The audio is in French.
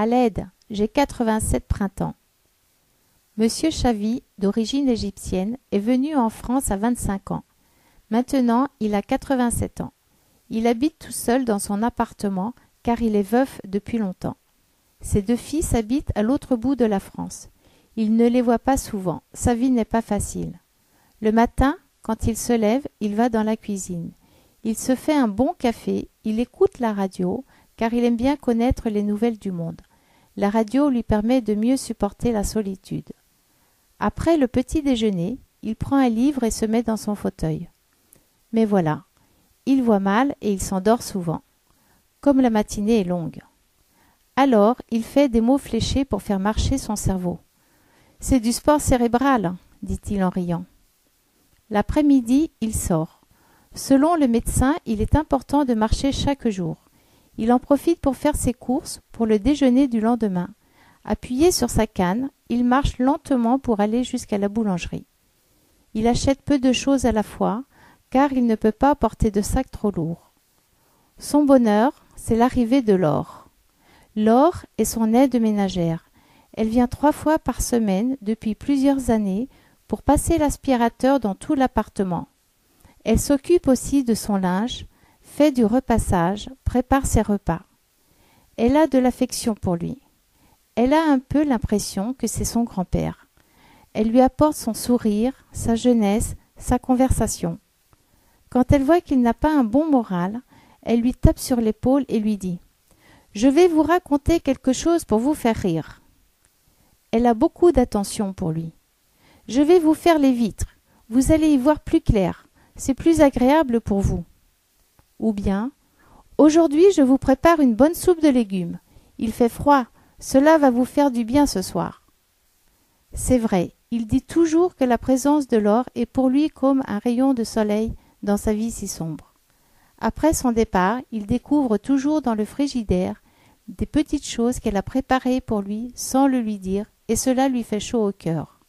À l'aide, j'ai 87 printemps. Monsieur Chavy, d'origine égyptienne, est venu en France à 25 ans. Maintenant, il a 87 ans. Il habite tout seul dans son appartement car il est veuf depuis longtemps. Ses 2 fils habitent à l'autre bout de la France. Il ne les voit pas souvent, sa vie n'est pas facile. Le matin, quand il se lève, il va dans la cuisine. Il se fait un bon café, il écoute la radio, car il aime bien connaître les nouvelles du monde. La radio lui permet de mieux supporter la solitude. Après le petit déjeuner, il prend un livre et se met dans son fauteuil. Mais voilà, il voit mal et il s'endort souvent, comme la matinée est longue. Alors, il fait des mots fléchés pour faire marcher son cerveau. « C'est du sport cérébral, » dit-il en riant. L'après-midi, il sort. Selon le médecin, il est important de marcher chaque jour. Il en profite pour faire ses courses pour le déjeuner du lendemain. Appuyé sur sa canne, il marche lentement pour aller jusqu'à la boulangerie. Il achète peu de choses à la fois, car il ne peut pas porter de sac trop lourd. Son bonheur, c'est l'arrivée de Laure. Laure est son aide ménagère. Elle vient 3 fois par semaine depuis plusieurs années pour passer l'aspirateur dans tout l'appartement. Elle s'occupe aussi de son linge, fait du repassage, prépare ses repas. Elle a de l'affection pour lui. Elle a un peu l'impression que c'est son grand-père. Elle lui apporte son sourire, sa jeunesse, sa conversation. Quand elle voit qu'il n'a pas un bon moral, elle lui tape sur l'épaule et lui dit « Je vais vous raconter quelque chose pour vous faire rire. » Elle a beaucoup d'attention pour lui. « Je vais vous faire les vitres. Vous allez y voir plus clair. C'est plus agréable pour vous. » Ou bien « Aujourd'hui, je vous prépare une bonne soupe de légumes. Il fait froid. Cela va vous faire du bien ce soir. » C'est vrai, il dit toujours que la présence de Laure est pour lui comme un rayon de soleil dans sa vie si sombre. Après son départ, il découvre toujours dans le frigidaire des petites choses qu'elle a préparées pour lui sans le lui dire, et cela lui fait chaud au cœur.